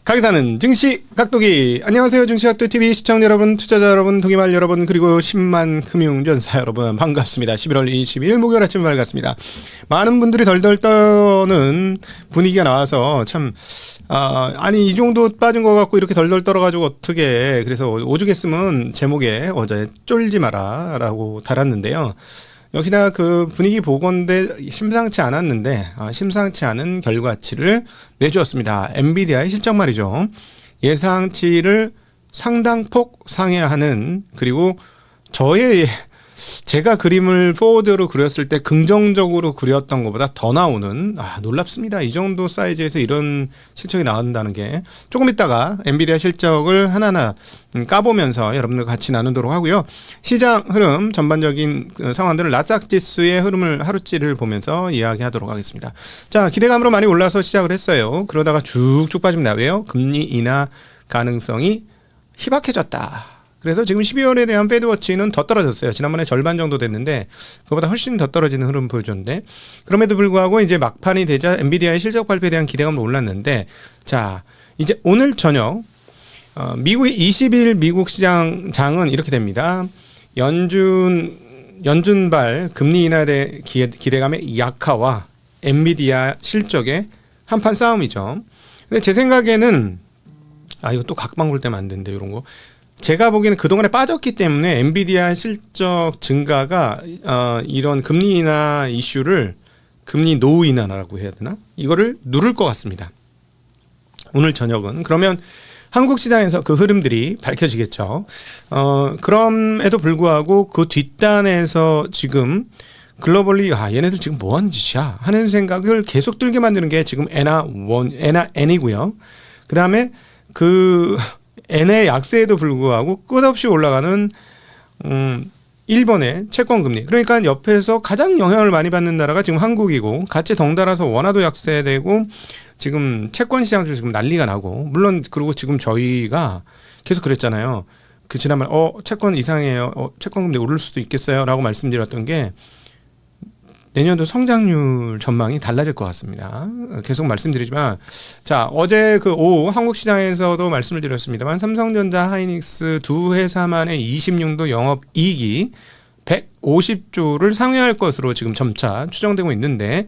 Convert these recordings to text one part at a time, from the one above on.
가게사는 증시 각도기. 안녕하세요, 증시각도TV 시청자 여러분, 투자자 여러분, 동기말 여러분, 그리고 10만 금융전사 여러분, 반갑습니다. 11월 22일 목요일 아침 밝았습니다. 많은 분들이 덜덜 떠는 분위기가 나와서 참 아니 이 정도 빠진 것 같고 이렇게 덜덜 떨어가지고 어떻게, 그래서 오죽했으면 제목에 어제 쫄지 마라 라고 달았는데요. 역시나 그 분위기 보건대 심상치 않았는데 심상치 않은 결과치를 내주었습니다. 엔비디아의 실적 말이죠. 예상치를 상당폭 상회하는, 그리고 제가 그림을 포워드로 그렸을 때 긍정적으로 그렸던 것보다 더 나오는, 놀랍습니다. 이 정도 사이즈에서 이런 실적이 나온다는 게. 조금 있다가 엔비디아 실적을 하나하나 까보면서 여러분들 같이 나누도록 하고요. 시장 흐름, 전반적인 상황들을 나스닥 지수의 흐름을 하루치를 보면서 이야기하도록 하겠습니다. 자, 기대감으로 많이 올라서 시작을 했어요. 그러다가 쭉쭉 빠집니다. 왜요? 금리 인하 가능성이 희박해졌다. 그래서 지금 12월에 대한 페드워치는 더 떨어졌어요. 지난번에 절반 정도 됐는데 그거보다 훨씬 더 떨어지는 흐름 보여줬는데, 그럼에도 불구하고 이제 막판이 되자 엔비디아의 실적 발표에 대한 기대감도 올랐는데, 자, 이제 오늘 저녁 미국의 20일 미국 시장은 이렇게 됩니다. 연준발 금리 인하에 대한 기대감의 약화와 엔비디아 실적의 한판 싸움이죠. 근데 제 생각에는 이거 또 각방 볼 때면 안 되는데, 이런 거 제가 보기에는 그동안에 빠졌기 때문에 엔비디아 실적 증가가 이런 금리 인하 이슈를, 금리 노후 인하라고 해야 되나? 이거를 누를 것 같습니다. 오늘 저녁은. 그러면 한국 시장에서 그 흐름들이 밝혀지겠죠. 그럼에도 불구하고 그 뒷단에서 지금 글로벌리 얘네들 지금 뭐 하는 짓이야 하는 생각을 계속 들게 만드는 게 지금 엔이고요. 그 다음에 그 엔의 약세에도 불구하고 끝없이 올라가는 일본의 채권 금리. 그러니까 옆에서 가장 영향을 많이 받는 나라가 지금 한국이고, 같이 덩달아서 원화도 약세되고 지금 채권 시장도 지금 난리가 나고, 물론 그리고 지금 저희가 계속 그랬잖아요. 그 지난번에 채권 이상해요. 채권 금리 오를 수도 있겠어요 라고 말씀드렸던 게, 내년도 성장률 전망이 달라질 것 같습니다. 계속 말씀드리지만, 자, 어제 그 오후 한국 시장에서도 말씀을 드렸습니다만, 삼성전자, 하이닉스 두 회사만의 26도 영업이익이 150조를 상회할 것으로 지금 점차 추정되고 있는데,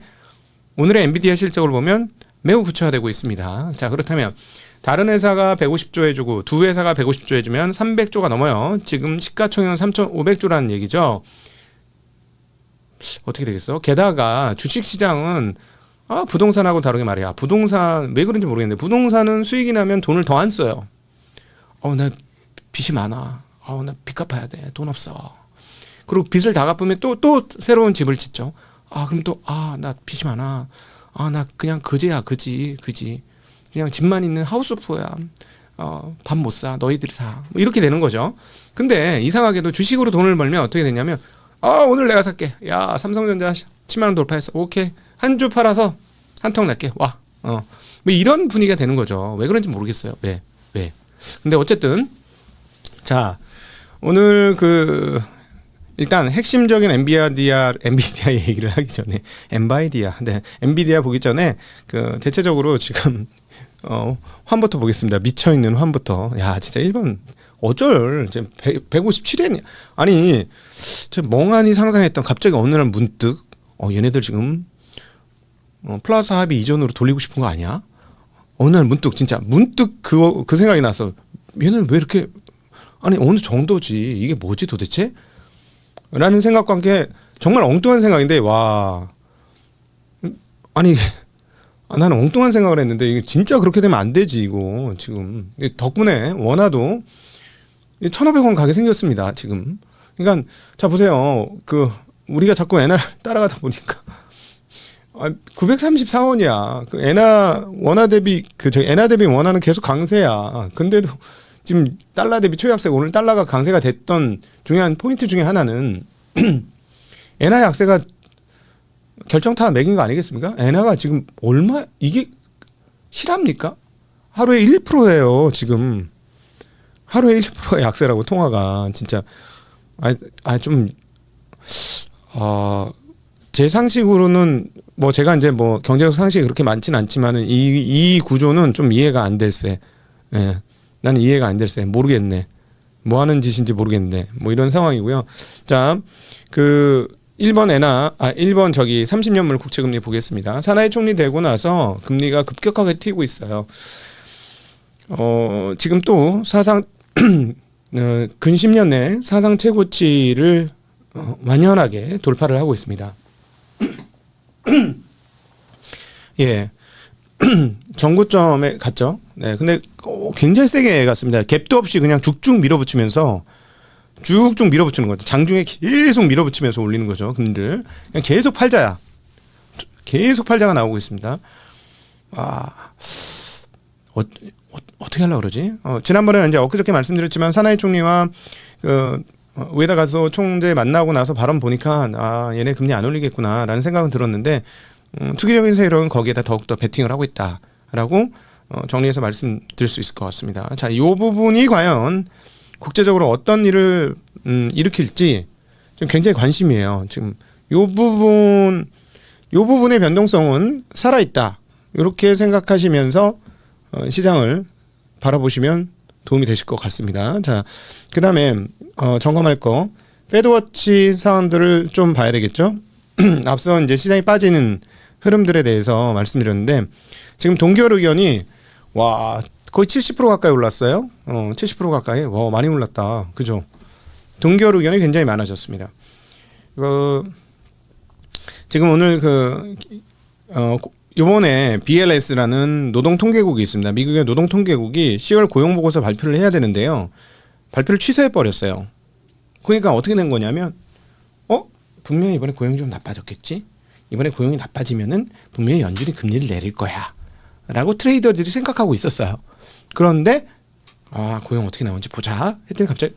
오늘의 엔비디아 실적을 보면 매우 구체화되고 있습니다. 자, 그렇다면 다른 회사가 150조 해주고 두 회사가 150조 해주면 300조가 넘어요. 지금 시가총액은 3,500조라는 얘기죠. 어떻게 되겠어? 게다가 주식시장은 부동산하고 다르게 말이야. 부동산 왜 그런지 모르겠는데, 부동산은 수익이 나면 돈을 더 안 써요. 나 빚이 많아. 나 빚 갚아야 돼. 돈 없어. 그리고 빚을 다 갚으면 또 새로운 집을 짓죠. 그럼 또 나 빚이 많아. 나 그냥 그지야. 그지. 그냥 집만 있는 하우스푸어야. 밥 못 사. 너희들이 사. 뭐 이렇게 되는 거죠. 근데 이상하게도 주식으로 돈을 벌면 어떻게 되냐면, 오늘 내가 살게. 야, 삼성전자 10만 원 돌파했어. 오케이. 한 주 팔아서 한 통 낼게. 와. 뭐 이런 분위기가 되는 거죠. 왜 그런지 모르겠어요. 왜. 근데 어쨌든, 자, 오늘 일단 핵심적인 엔비디아 얘기를 하기 전에, 엔비디아 보기 전에 대체적으로 지금 환부터 보겠습니다. 미쳐있는 환부터. 야, 진짜 1번 어쩔 157엔 아니, 제가 멍하니 상상했던, 갑자기 어느 날 문득 얘네들 지금 플러스 합의 이전으로 돌리고 싶은 거 아니야? 어느 날 문득 그 생각이 나서, 얘네는 왜 이렇게, 어느 정도지, 이게 뭐지 도대체? 라는 생각과 함께 정말 엉뚱한 생각인데, 나는 엉뚱한 생각을 했는데 이게 진짜 그렇게 되면 안 되지. 이거 지금 덕분에 원화도 1,500원 가게 생겼습니다 지금. 그러니까 자 보세요. 우리가 자꾸 엔화 따라가다 보니까 934원이야. 원화 대비 엔화 대비 원화는 계속 강세야. 근데도 지금 달러 대비 초약세, 오늘 달러가 강세가 됐던 중요한 포인트 중에 하나는 엔화 약세가 결정타 맥인 거 아니겠습니까? 엔화가 지금 이게 실합니까? 하루에 1%예요 지금. 하루에 1%의 약세라고, 통화가. 진짜 좀 제 상식으로는 뭐 제가 이제 뭐 경제적 상식이 그렇게 많지는 않지만은 이 구조는 좀 이해가 안 될세. 예. 나는 이해가 안 될세. 모르겠네. 뭐 하는 짓인지 모르겠네. 뭐 이런 상황이고요. 자, 그 1번 저기 30년물 국채금리 보겠습니다. 사나이 총리 되고 나서 금리가 급격하게 튀고 있어요. 지금 또 사상 근 10년 내 사상 최고치를 완연하게 돌파를 하고 있습니다. 예. 전고점에 갔죠. 네. 근데 굉장히 세게 갔습니다. 갭도 없이 그냥 쭉쭉 밀어붙이면서 쭉쭉 밀어붙이는 거죠. 장중에 계속 밀어붙이면서 올리는 거죠. 금리를. 그냥 계속 팔자야. 계속 팔자가 나오고 있습니다. 어떻게 하려고 그러지? 지난번에 이제 엊그저께 말씀드렸지만 사나이 총리와 우에다 가서 총재 만나고 나서 발언 보니까 얘네 금리 안 올리겠구나라는 생각은 들었는데 투기적인 세력은 거기에다 더욱더 베팅을 하고 있다라고 정리해서 말씀드릴 수 있을 것 같습니다. 자, 이 부분이 과연 국제적으로 어떤 일을 일으킬지 좀 굉장히 관심이에요. 지금 이 부분의 변동성은 살아있다. 이렇게 생각하시면서 시장을 바라보시면 도움이 되실 것 같습니다. 자, 그 다음에 점검할 거 패드워치 사안들을 좀 봐야 되겠죠. 앞서 이제 시장이 빠지는 흐름들에 대해서 말씀드렸는데 지금 동결 의견이 거의 70% 가까이 올랐어요. 70% 가까이. 많이 올랐다. 그죠? 동결 의견이 굉장히 많아졌습니다. 지금 오늘 이번에 BLS라는 노동통계국이 있습니다. 미국의 노동통계국이 10월 고용보고서 발표를 해야 되는데요. 발표를 취소해버렸어요. 그러니까 어떻게 된 거냐면 분명히 이번에 고용이 좀 나빠졌겠지? 이번에 고용이 나빠지면은 분명히 연준이 금리를 내릴 거야 라고 트레이더들이 생각하고 있었어요. 그런데 고용 어떻게 나오는지 보자 했더니 갑자기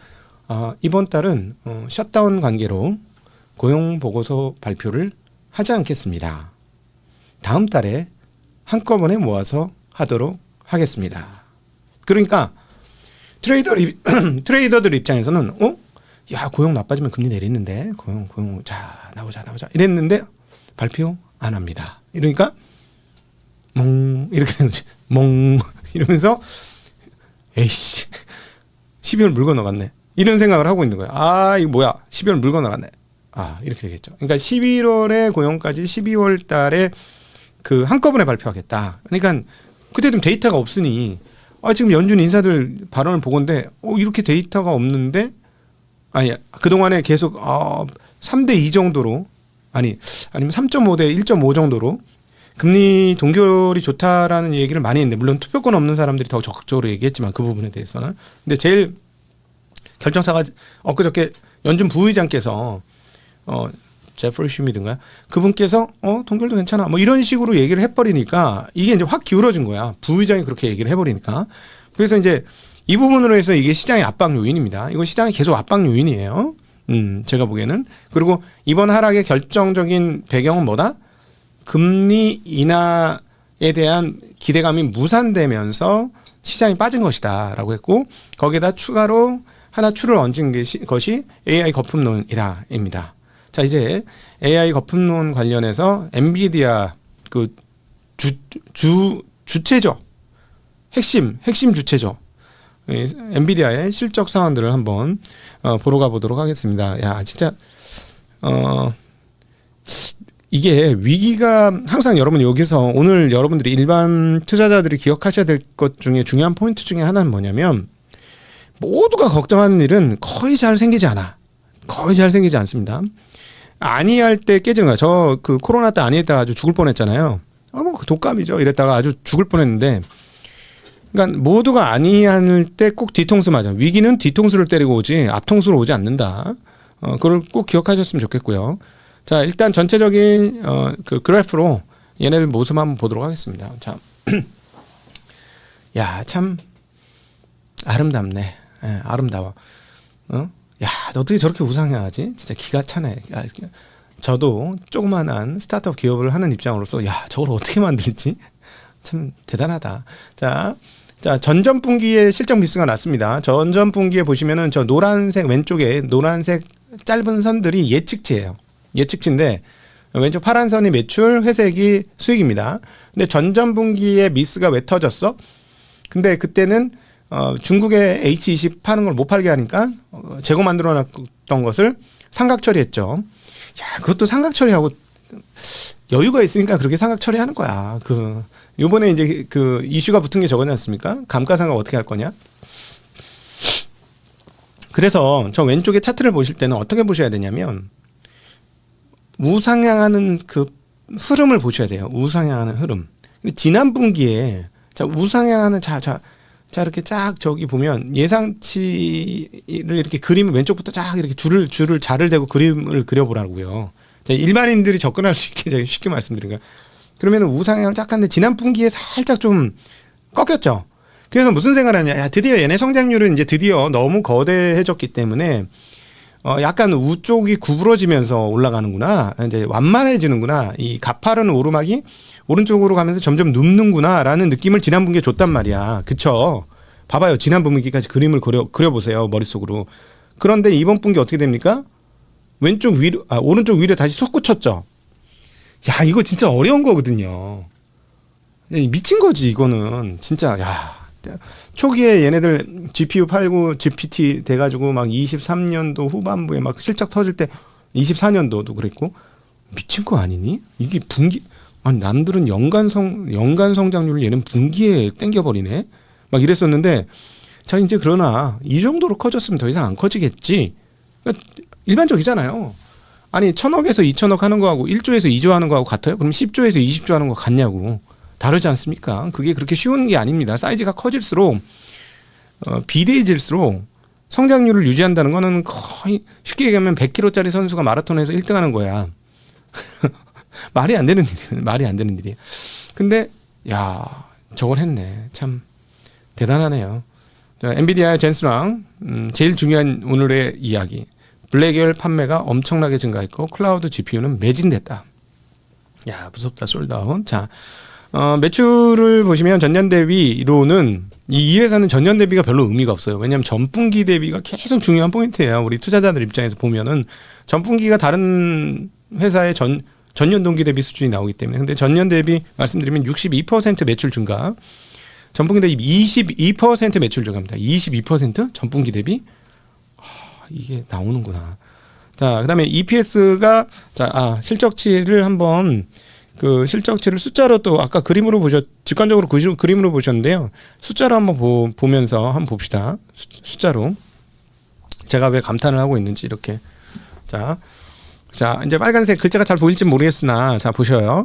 이번 달은 셧다운 관계로 고용보고서 발표를 하지 않겠습니다. 다음 달에 한꺼번에 모아서 하도록 하겠습니다. 그러니까 트레이더들 입장에서는 고용 나빠지면 금리 내리는데 고용 자 나오자 이랬는데 발표 안 합니다. 이러니까 이렇게 되는 거지. 이러면서 에이씨 12월 물 건너갔네. 이런 생각을 하고 있는 거야. 이거 뭐야 12월 물 건너갔네. 이렇게 되겠죠. 그러니까 11월에 고용까지 12월 달에 한꺼번에 발표하겠다. 그러니까 그때도 데이터가 없으니 지금 연준 인사들 발언을 보건데 이렇게 데이터가 없는데 그동안에 계속 3대2 정도로 아니면 3.5 대 1.5 정도로 금리 동결이 좋다라는 얘기를 많이 했는데 물론 투표권 없는 사람들이 더 적극적으로 얘기했지만 그 부분에 대해서는 근데 제일 결정차가 엊그저께 연준 부의장께서 제프리 슈미든가 그분께서 동결도 괜찮아 뭐 이런 식으로 얘기를 해버리니까 이게 이제 확 기울어진 거야. 부의장이 그렇게 얘기를 해버리니까. 그래서 이제 이 부분으로 해서 이게 시장의 압박 요인입니다. 이건 시장이 계속 압박 요인이에요. 제가 보기에는. 그리고 이번 하락의 결정적인 배경은 뭐다? 금리 인하에 대한 기대감이 무산되면서 시장이 빠진 것이다라고 했고 거기에다 추가로 하나 추를 얹은 것이 AI 거품론이다입니다. 자, 이제 AI 거품론 관련해서 엔비디아 주체죠. 핵심 주체죠. 엔비디아의 실적 사안들을 한번 보러 가보도록 하겠습니다. 야, 진짜 이게 위기가 항상 여러분 여기서 오늘 여러분들이 일반 투자자들이 기억하셔야 될 것 중에 중요한 포인트 중에 하나는 뭐냐면 모두가 걱정하는 일은 거의 잘 생기지 않아. 거의 잘 생기지 않습니다. 안이할 때 깨지는 거야. 저 코로나 때 안이했다가 아주 죽을 뻔했잖아요. 독감이죠. 이랬다가 아주 죽을 뻔했는데 그러니까 모두가 안이할 때 꼭 뒤통수 맞아. 위기는 뒤통수를 때리고 오지 앞통수로 오지 않는다. 그걸 꼭 기억하셨으면 좋겠고요. 자, 일단 전체적인 그래프로 얘네들 모습 한번 보도록 하겠습니다. 자, 야, 참 아름답네. 아름다워. 야, 너 어떻게 저렇게 우상향하지? 진짜 기가 차네. 저도 조그만한 스타트업 기업을 하는 입장으로서 야, 저걸 어떻게 만들지? 참 대단하다. 자, 전전분기에 실적 미스가 났습니다. 전전분기에 보시면은 저 노란색 왼쪽에 노란색 짧은 선들이 예측치예요. 예측치인데 왼쪽 파란 선이 매출, 회색이 수익입니다. 근데 전전분기에 미스가 왜 터졌어? 근데 그때는 중국에 H20 파는 걸 못 팔게 하니까 재고 만들어 놨던 것을 상각 처리했죠. 야, 그것도 상각 처리하고 여유가 있으니까 그렇게 상각 처리하는 거야. 요번에 이제 그 이슈가 붙은 게 저거지 않습니까? 감가상각 어떻게 할 거냐? 그래서 저 왼쪽에 차트를 보실 때는 어떻게 보셔야 되냐면 우상향하는 그 흐름을 보셔야 돼요. 우상향하는 흐름. 지난 분기에 자 우상향하는 자 이렇게 쫙 저기 보면 예상치를 이렇게 그림을 왼쪽부터 쫙 이렇게 줄을 자를 대고 그림을 그려보라고요. 일반인들이 접근할 수 있게 쉽게 말씀드린 거예요. 그러면 우상향을 쫙 하는데 지난 분기에 살짝 좀 꺾였죠. 그래서 무슨 생각을 하냐? 야, 드디어 얘네 성장률은 이제 드디어 너무 거대해졌기 때문에 약간 우쪽이 구부러지면서 올라가는구나. 이제 완만해지는구나. 이 가파른 오르막이 오른쪽으로 가면서 점점 눕는구나라는 느낌을 지난 분기에 줬단 말이야. 그쵸? 봐봐요. 지난 분기까지 그림을 그려보세요. 머릿속으로. 그런데 이번 분기 어떻게 됩니까? 오른쪽 위로 다시 솟구쳤죠. 야, 이거 진짜 어려운 거거든요. 미친 거지, 이거는. 진짜, 야. 초기에 얘네들 GPU 팔고 GPT 돼가지고 막 23년도 후반부에 막 실적 터질 때 24년도도 그랬고 미친 거 아니니? 이게 분기 아니 남들은 연간 성장률을 얘는 분기에 땡겨버리네. 막 이랬었는데 자 이제 그러나 이 정도로 커졌으면 더 이상 안 커지겠지. 그러니까 일반적이잖아요. 아니 1,000억에서 2,000억 하는 거하고 1조에서 2조 하는 거하고 같아요? 그럼 10조에서 20조 하는 거 같냐고. 다르지 않습니까? 그게 그렇게 쉬운 게 아닙니다. 사이즈가 커질수록 비대해질수록 성장률을 유지한다는 거는 거의 쉽게 얘기하면 100kg짜리 선수가 마라톤에서 1등하는 거야. 말이 안 되는 일이에요. 말이 안 되는 일이에요. 근데 야 저걸 했네. 참 대단하네요. 엔비디아 젠슨왕 제일 중요한 오늘의 이야기. 블랙열 판매가 엄청나게 증가했고 클라우드 GPU는 매진됐다. 야 무섭다 솔드아웃. 자 매출을 보시면 전년 대비로는 이 회사는 전년 대비가 별로 의미가 없어요. 왜냐하면 전분기 대비가 계속 중요한 포인트예요. 우리 투자자들 입장에서 보면은 전분기가 다른 회사의 전년 동기 대비 수준이 나오기 때문에. 근데 전년 대비 말씀드리면 62% 매출 증가. 전분기 대비 22% 매출 증가입니다. 22% 전분기 대비 이게 나오는구나. 자, 그다음에 EPS가 실적치를 한번 그 실적치를 숫자로 또 아까 그림으로 직관적으로 그림으로 보셨는데요. 숫자로 한번 보면서 한번 봅시다. 숫자로 제가 왜 감탄을 하고 있는지 이렇게 자 이제 빨간색 글자가 잘 보일지 모르겠으나 자 보셔요.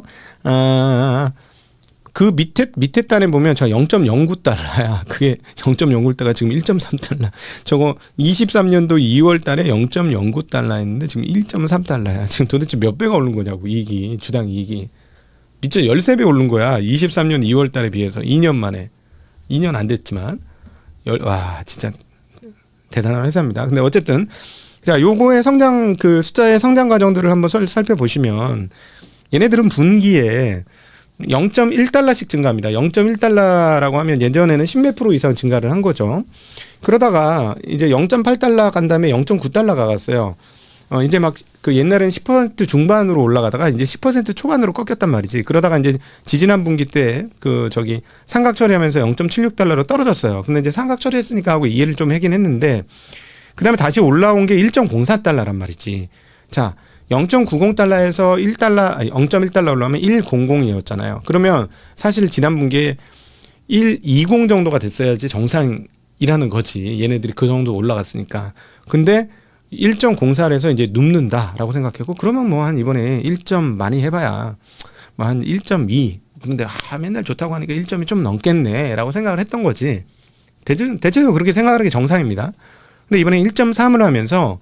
그 밑에 단에 보면 저 0.09달러야. 그게 0.09달러가 지금 1.3달러. 저거 23년도 2월 달에 0.09달러였는데 지금 1.3달러야. 지금 도대체 몇 배가 오른 거냐고 이익이 주당 이익이. 미쳐 13배 오른 거야. 23년 2월 달에 비해서 2년 만에. 2년 안 됐지만 와 진짜 대단한 회사입니다. 근데 어쨌든 자 요거의 성장 그 숫자의 성장 과정들을 한번 살펴보시면 얘네들은 분기에 0.1달러씩 증가합니다. 0.1달러라고 하면 예전에는 10몇 프로 이상 증가를 한 거죠. 그러다가 이제 0.8달러 간 다음에 0.9달러가 갔어요. 이제 막 그 옛날엔 10% 중반으로 올라가다가 이제 10% 초반으로 꺾였단 말이지. 그러다가 이제 지지난 분기 때 그 상각 처리하면서 0.76달러로 떨어졌어요. 근데 이제 상각 처리했으니까 하고 이해를 좀 하긴 했는데 그다음에 다시 올라온 게 1.04달러란 말이지. 자, 0.90달러에서 1달러, 아니 0.1달러 올라오면 100이었잖아요. 그러면 사실 지난 분기에 120 정도가 됐어야지 정상이라는 거지. 얘네들이 그 정도 올라갔으니까. 근데 1.04에서 이제 눕는다라고 생각했고 그러면 뭐 한 이번에 1점 많이 해봐야 뭐 한 1.2 근데 맨날 좋다고 하니까 1점이 좀 넘겠네라고 생각을 했던 거지. 대체로 그렇게 생각하는 게 정상입니다. 근데 이번에 1.3을 하면서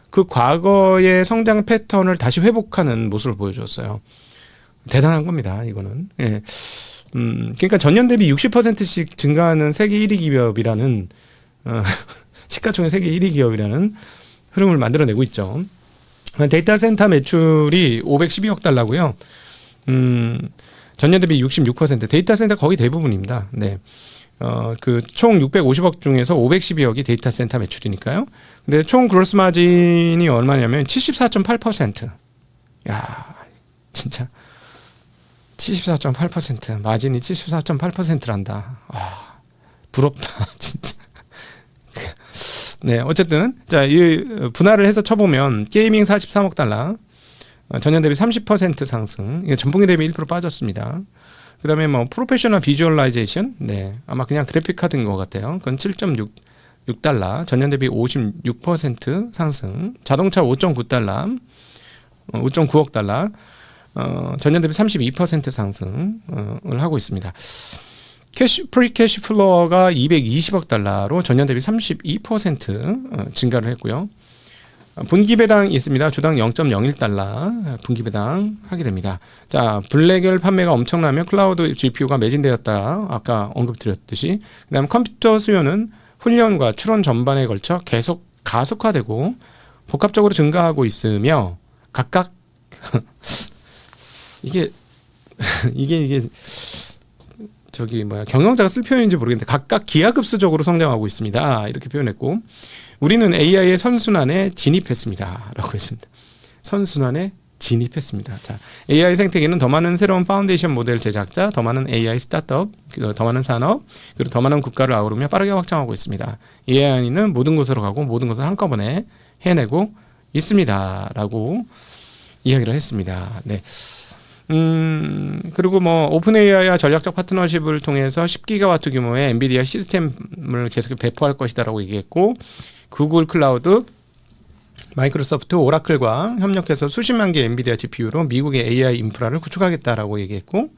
그 과거의 성장 패턴을 다시 회복하는 모습을 보여줬어요. 대단한 겁니다. 이거는. 예. 그러니까 전년 대비 60%씩 증가하는 세계 1위 기업이라는 시가총액 세계 1위 기업이라는 흐름을 만들어내고 있죠. 데이터 센터 매출이 512억 달러고요. 전년 대비 66% 데이터 센터 거의 대부분입니다. 네. 그 총 650억 중에서 512억이 데이터 센터 매출이니까요. 근데 총 그로스 마진이 얼마냐면 74.8%. 야, 진짜 74.8% 마진이 74.8%란다. 아, 부럽다, 진짜. 네, 어쨌든 자, 이 분할을 해서 쳐보면 게이밍 43억 달러, 전년 대비 30% 상승. 이게 전분기 대비 1% 빠졌습니다. 그다음에 뭐 프로페셔널 비주얼라이제이션, 네, 아마 그냥 그래픽 카드인 것 같아요. 그건 7.6달러, 전년 대비 56% 상승. 자동차 5.9달러, 5.9억 달러, 전년 대비 32% 상승을 하고 있습니다. 프리 캐시 플로어가 220억 달러로 전년 대비 32% 증가를 했고요. 분기 배당이 있습니다. 주당 0.01달러 분기 배당 하게 됩니다. 자, 블랙열 판매가 엄청나며 클라우드 GPU가 매진되었다. 아까 언급드렸듯이. 그다음 컴퓨터 수요는 훈련과 추론 전반에 걸쳐 계속 가속화되고 복합적으로 증가하고 있으며 각각 이게 저기 경영자가 쓸 표현인지 모르겠는데 각각 기하급수적으로 성장하고 있습니다. 이렇게 표현했고, 우리는 AI의 선순환에 진입했습니다. 라고 했습니다. 선순환에 진입했습니다. 자, AI 생태계는 더 많은 새로운 파운데이션 모델 제작자, 더 많은 AI 스타트업, 더 많은 산업, 그리고 더 많은 국가를 아우르며 빠르게 확장하고 있습니다. AI는 모든 곳으로 가고 모든 것을 한꺼번에 해내고 있습니다. 라고 이야기를 했습니다. 네. 그리고 뭐 오픈 AI와 전략적 파트너십을 통해서 10기가와트 규모의 엔비디아 시스템을 계속 배포할 것이다라고 얘기했고, 구글 클라우드, 마이크로소프트, 오라클과 협력해서 수십만 개 엔비디아 GPU로 미국의 AI 인프라를 구축하겠다라고 얘기했고,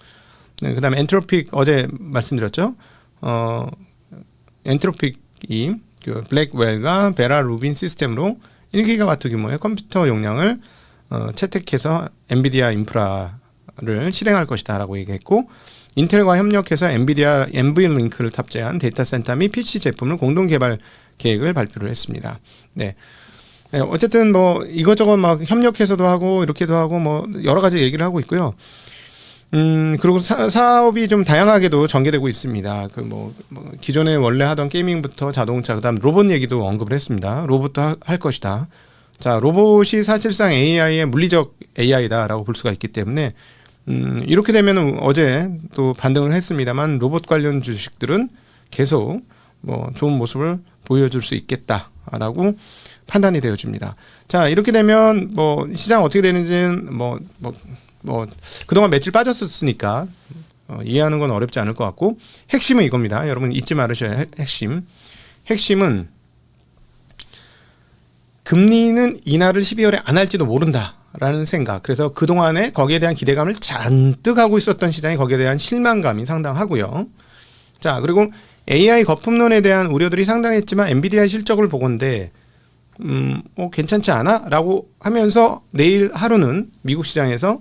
네, 그다음에 엔트로픽 어제 말씀드렸죠. 엔트로픽이 그 블랙웰과 베라 루빈 시스템으로 1기가와트 규모의 컴퓨터 용량을 채택해서 엔비디아 인프라를 실행할 것이다라고 얘기했고, 인텔과 협력해서 엔비디아 NVLin크를 탑재한 데이터 센터 및 PC 제품을 공동 개발 계획을 발표를 했습니다. 네. 네, 어쨌든 뭐 이것저것 막 협력해서도 하고 이렇게도 하고 뭐 여러 가지 얘기를 하고 있고요. 그리고 사업이 좀 다양하게도 전개되고 있습니다. 그 뭐 기존에 원래 하던 게이밍부터 자동차, 그다음 로봇 얘기도 언급을 했습니다. 로봇도 할 것이다. 자, 로봇이 사실상 AI의 물리적 AI다라고 볼 수가 있기 때문에 이렇게 되면 어제 또 반등을 했습니다만 로봇 관련 주식들은 계속 뭐 좋은 모습을 보여줄 수 있겠다라고 판단이 되어집니다. 자, 이렇게 되면 뭐 시장 어떻게 되는지는 뭐 그동안 며칠 빠졌었으니까 이해하는 건 어렵지 않을 것 같고, 핵심은 이겁니다. 여러분 잊지 말으셔야 할 핵심은 금리는 인하를 12월에 안 할지도 모른다라는 생각. 그래서 그동안에 거기에 대한 기대감을 잔뜩 하고 있었던 시장이 거기에 대한 실망감이 상당하고요. 자, 그리고 AI 거품론에 대한 우려들이 상당했지만 엔비디아 실적을 보건대 괜찮지 않아? 라고 하면서 내일 하루는 미국 시장에서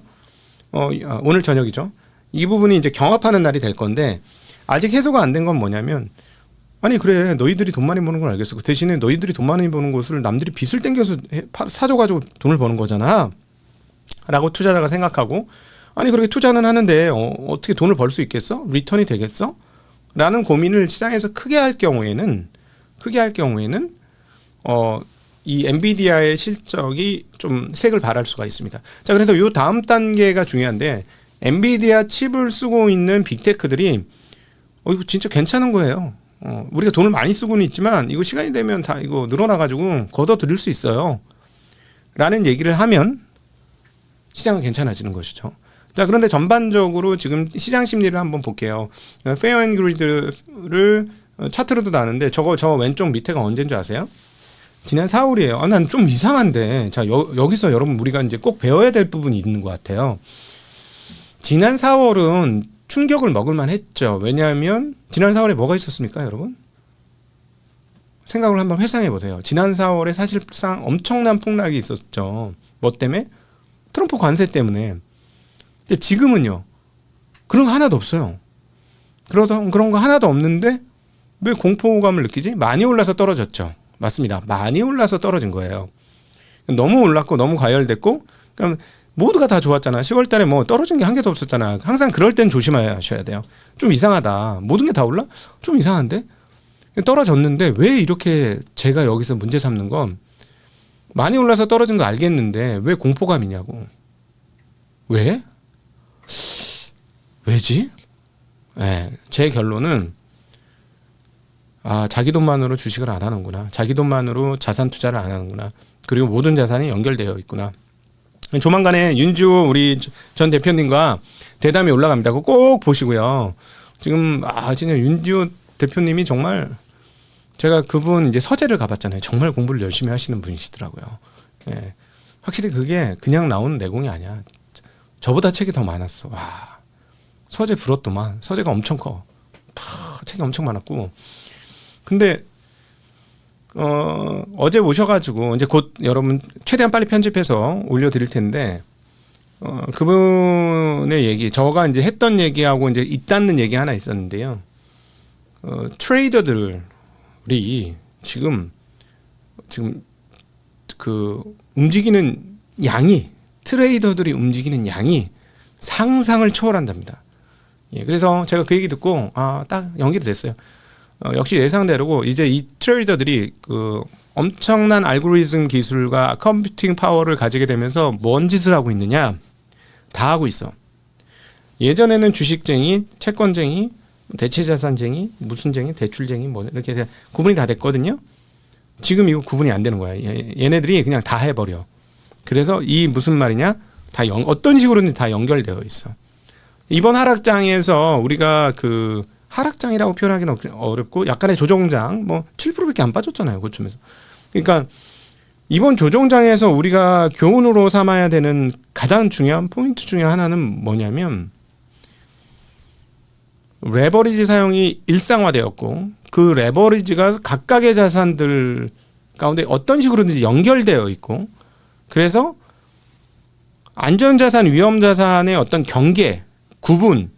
오늘 저녁이죠. 이 부분이 이제 경합하는 날이 될 건데, 아직 해소가 안 된 건 뭐냐면, 아니 그래, 너희들이 돈 많이 버는 건 알겠어. 그 대신에 너희들이 돈 많이 버는 곳을 남들이 빚을 땡겨서 사줘가지고 돈을 버는 거잖아 라고 투자자가 생각하고, 아니 그렇게 투자는 하는데 어떻게 돈을 벌 수 있겠어? 리턴이 되겠어? 라는 고민을 시장에서 크게 할 경우에는 이 엔비디아의 실적이 좀 색을 발할 수가 있습니다. 자, 그래서 요 다음 단계가 중요한데, 엔비디아 칩을 쓰고 있는 빅테크들이 이거 진짜 괜찮은 거예요. 우리가 돈을 많이 쓰고는 있지만 이거 시간이 되면 다 이거 늘어나가지고 걷어들일 수 있어요. 라는 얘기를 하면 시장은 괜찮아지는 것이죠. 자, 그런데 전반적으로 지금 시장 심리를 한번 볼게요. 페어앤그리드를 차트로도 나는데 저 왼쪽 밑에가 언제인 줄 아세요? 지난 4월이에요. 난 좀 이상한데. 자, 여기서 여러분 우리가 이제 꼭 배워야 될 부분이 있는 것 같아요. 지난 4월은 충격을 먹을 만 했죠. 왜냐하면 지난 4월에 뭐가 있었습니까, 여러분? 생각을 한번 회상해 보세요. 지난 4월에 사실상 엄청난 폭락이 있었죠. 뭐 때문에? 트럼프 관세 때문에. 근데 지금은요, 그런 거 하나도 없어요. 그런 거 하나도 없는데 왜 공포감을 느끼지? 많이 올라서 떨어졌죠. 맞습니다. 많이 올라서 떨어진 거예요. 너무 올랐고 너무 과열됐고, 그럼 모두가 다 좋았잖아. 10월 달에 뭐 떨어진 게 한 개도 없었잖아. 항상 그럴 땐 조심하셔야 돼요. 좀 이상하다. 모든 게 다 올라? 좀 이상한데? 떨어졌는데 왜 이렇게 제가 여기서 문제 삼는 건, 많이 올라서 떨어진 거 알겠는데 왜 공포감이냐고. 왜? 왜지? 네, 제 결론은 자기 돈만으로 주식을 안 하는구나. 자기 돈만으로 자산 투자를 안 하는구나. 그리고 모든 자산이 연결되어 있구나. 조만간에 윤지호 우리 전 대표님과 대담이 올라갑니다. 그거 꼭 보시고요. 지금 진짜 윤지호 대표님이 정말 제가 그분 이제 서재를 가봤잖아요. 정말 공부를 열심히 하시는 분이시더라고요. 예. 확실히 그게 그냥 나오는 내공이 아니야. 저보다 책이 더 많았어. 와, 서재 부럽더만. 서재가 엄청 커. 책이 엄청 많았고. 근데 어제 오셔가지고 이제 곧 여러분 최대한 빨리 편집해서 올려드릴 텐데 그분의 얘기, 저가 이제 했던 얘기하고 이제 잇닿는 얘기 하나 있었는데요. 트레이더들이 지금 그 움직이는 양이, 트레이더들이 움직이는 양이 상상을 초월한답니다. 예, 그래서 제가 그 얘기 듣고 딱 연결이 됐어요. 역시 예상대로고 이제 이 트레이더들이 그 엄청난 알고리즘 기술과 컴퓨팅 파워를 가지게 되면서 뭔 짓을 하고 있느냐? 다 하고 있어. 예전에는 주식쟁이, 채권쟁이, 대체자산쟁이, 무슨쟁이, 대출쟁이 뭐 이렇게 구분이 다 됐거든요. 지금 이거 구분이 안 되는 거야. 얘네들이 그냥 다 해버려. 그래서 이 무슨 말이냐? 다 어떤 식으로든 다 연결되어 있어. 이번 하락장에서 우리가 그 하락장이라고 표현하기는 어렵고 약간의 조정장, 뭐 7%밖에 안 빠졌잖아요. 그쯤에서. 그러니까 이번 조정장에서 우리가 교훈으로 삼아야 되는 가장 중요한 포인트 중에 하나는 뭐냐면 레버리지 사용이 일상화되었고 그 레버리지가 각각의 자산들 가운데 어떤 식으로든지 연결되어 있고 그래서 안전자산, 위험자산의 어떤 경계, 구분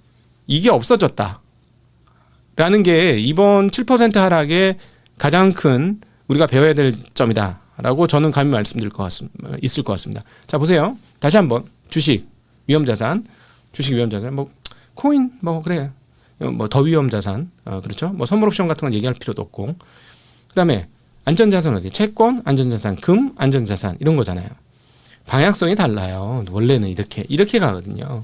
이게 없어졌다. 라는 게 이번 7% 하락의 가장 큰 우리가 배워야 될 점이다라고 저는 감히 말씀드릴 것 같습니다. 있을 것 같습니다. 자 보세요. 다시 한번 주식 위험자산, 뭐 코인 뭐 그래, 뭐 더 위험자산, 그렇죠. 뭐 선물옵션 같은 건 얘기할 필요도 없고, 그다음에 안전자산 어디? 채권, 안전자산, 금, 안전자산 이런 거잖아요. 방향성이 달라요. 원래는 이렇게 가거든요.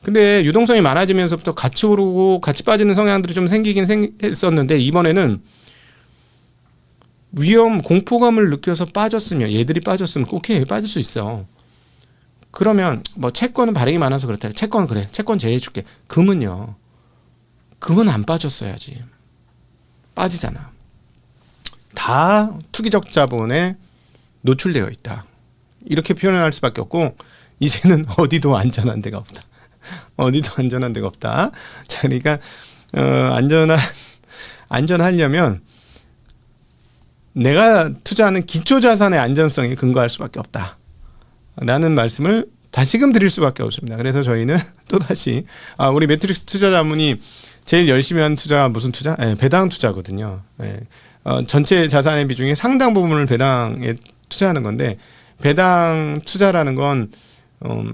근데 유동성이 많아지면서부터 같이 오르고 같이 빠지는 성향들이 좀 생기긴 했었는데 이번에는 위험, 공포감을 느껴서 빠졌으면 얘들이 빠졌으면 오케이 빠질 수 있어. 그러면 뭐 채권은 발행이 많아서 그렇다. 채권 그래. 채권 제외해줄게. 금은요. 금은 안 빠졌어야지. 빠지잖아. 다 투기적 자본에 노출되어 있다. 이렇게 표현할 수밖에 없고 이제는 어디도 안전한 데가 없다. 어디도 안전한 데가 없다. 자, 그러니까 안전하려면 내가 투자하는 기초 자산의 안전성에 근거할 수밖에 없다. 라는 말씀을 다시금 드릴 수밖에 없습니다. 그래서 저희는 또 다시 우리 매트릭스 투자자문이 제일 열심히 하는 투자가 무슨 투자? 배당 투자거든요. 전체 자산의 비중의 상당 부분을 배당에 투자하는 건데 배당 투자라는 건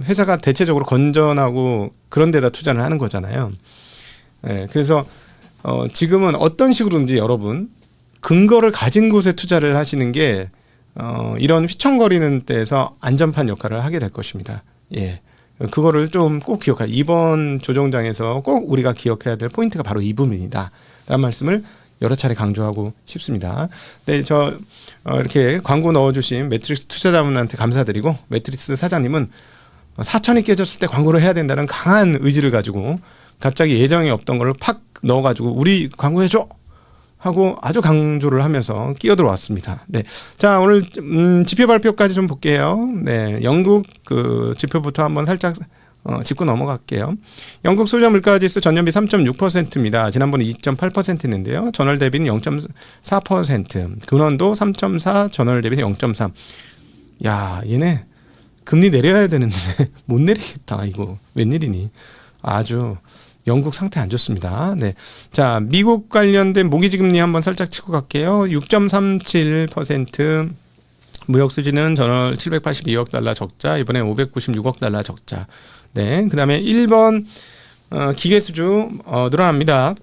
회사가 대체적으로 건전하고 그런 데다 투자를 하는 거잖아요. 그래서 지금은 어떤 식으로든지 여러분 근거를 가진 곳에 투자를 하시는 게 이런 휘청거리는 데에서 안전판 역할을 하게 될 것입니다. 예, 그거를 좀 꼭 기억해야, 이번 조정장에서 꼭 우리가 기억해야 될 포인트가 바로 이 부분이다 라는 말씀을 여러 차례 강조하고 싶습니다. 네, 이렇게 광고 넣어주신 매트릭스 투자자분한테 감사드리고, 매트릭스 사장님은 4천이 깨졌을 때 광고를 해야 된다는 강한 의지를 가지고 갑자기 예정이 없던 걸 팍 넣어가지고 우리 광고해줘 하고 아주 강조를 하면서 끼어들어왔습니다. 네, 자 오늘 지표 발표까지 좀 볼게요. 네, 영국 그 지표부터 한번 살짝 짚고 넘어갈게요. 영국 소비자 물가지수 전년비 3.6%입니다. 지난번에 2.8%였는데요. 전월 대비는 0.4%, 근원도 3.4, 전월 대비는 0.3. 야, 얘네 금리 내려야 되는데 못 내리겠다. 이거 웬일이니? 아주 영국 상태 안 좋습니다. 네, 자 미국 관련된 모기지 금리 한번 살짝 치고 갈게요. 6.37%. 무역 수지는 전월 782억 달러 적자, 이번에 596억 달러 적자. 네, 그다음에 1번 기계 수주 늘어납니다.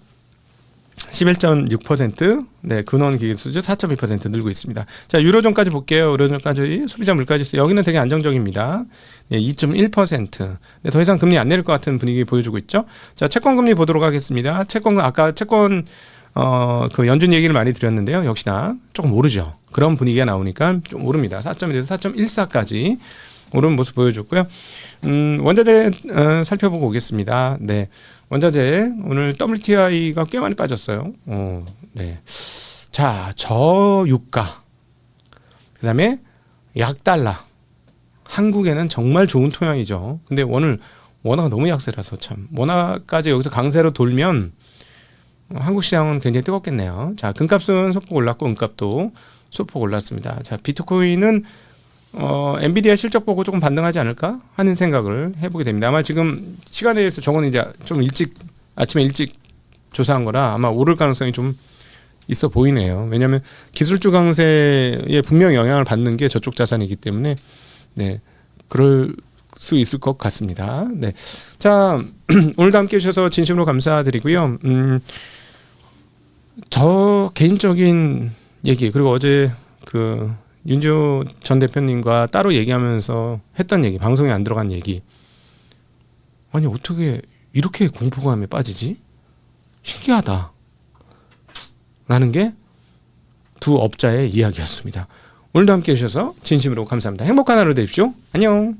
11.6%, 네, 근원 기술주 4.2% 늘고 있습니다. 자, 유로존까지 볼게요. 유로존까지 소비자 물가지수 여기는 되게 안정적입니다. 네, 2.1%. 네, 더 이상 금리 안 내릴 것 같은 분위기 보여주고 있죠. 자, 채권 금리 보도록 하겠습니다. 채권 아까 채권 그 연준 얘기를 많이 드렸는데요. 역시나 조금 오르죠. 그런 분위기가 나오니까 좀 오릅니다. 4.1에서 4.14까지 오른 모습 보여줬고요. 원자재 살펴보고 오겠습니다. 네. 원자재 오늘 WTI가 꽤 많이 빠졌어요. 네. 자, 저유가. 그다음에 약달러. 한국에는 정말 좋은 토양이죠. 근데 오늘 원화가 너무 약세라서 참 원화까지 여기서 강세로 돌면 한국 시장은 굉장히 뜨겁겠네요. 자, 금값은 소폭 올랐고 은값도 소폭 올랐습니다. 자, 비트코인은 엔비디아 실적 보고 조금 반등하지 않을까 하는 생각을 해보게 됩니다. 아마 지금 시간에 의해서 저거는 이제 좀 일찍 아침에 일찍 조사한 거라 아마 오를 가능성이 좀 있어 보이네요. 왜냐하면 기술주 강세에 분명 영향을 받는 게 저쪽 자산이기 때문에 네, 그럴 수 있을 것 같습니다. 네, 자 오늘도 함께해 주셔서 진심으로 감사드리고요. 저 개인적인 얘기 그리고 어제 그 윤지호 전 대표님과 따로 얘기하면서 했던 얘기, 방송에 안 들어간 얘기. 아니 어떻게 이렇게 공포감에 빠지지? 신기하다. 라는 게 두 업자의 이야기였습니다. 오늘도 함께해 주셔서 진심으로 감사합니다. 행복한 하루 되십시오. 안녕.